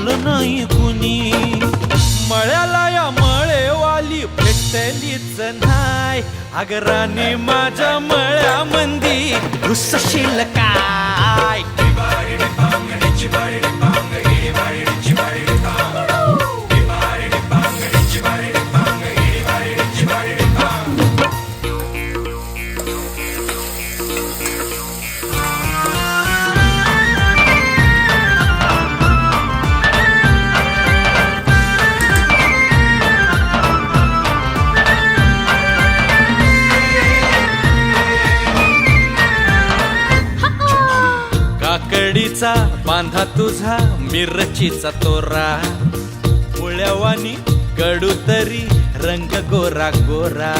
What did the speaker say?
पाहिलं नाही कुणी. मळ्याला या मळेवाली भेटलीच नाय. अगं राणी माझ्या मळ्यामंदी घुसशील काय. काकडीचा बांधा तुझा मिरचीचा तोरा. पोळ्यावानी कडू तरी रंग गोरा गोरा.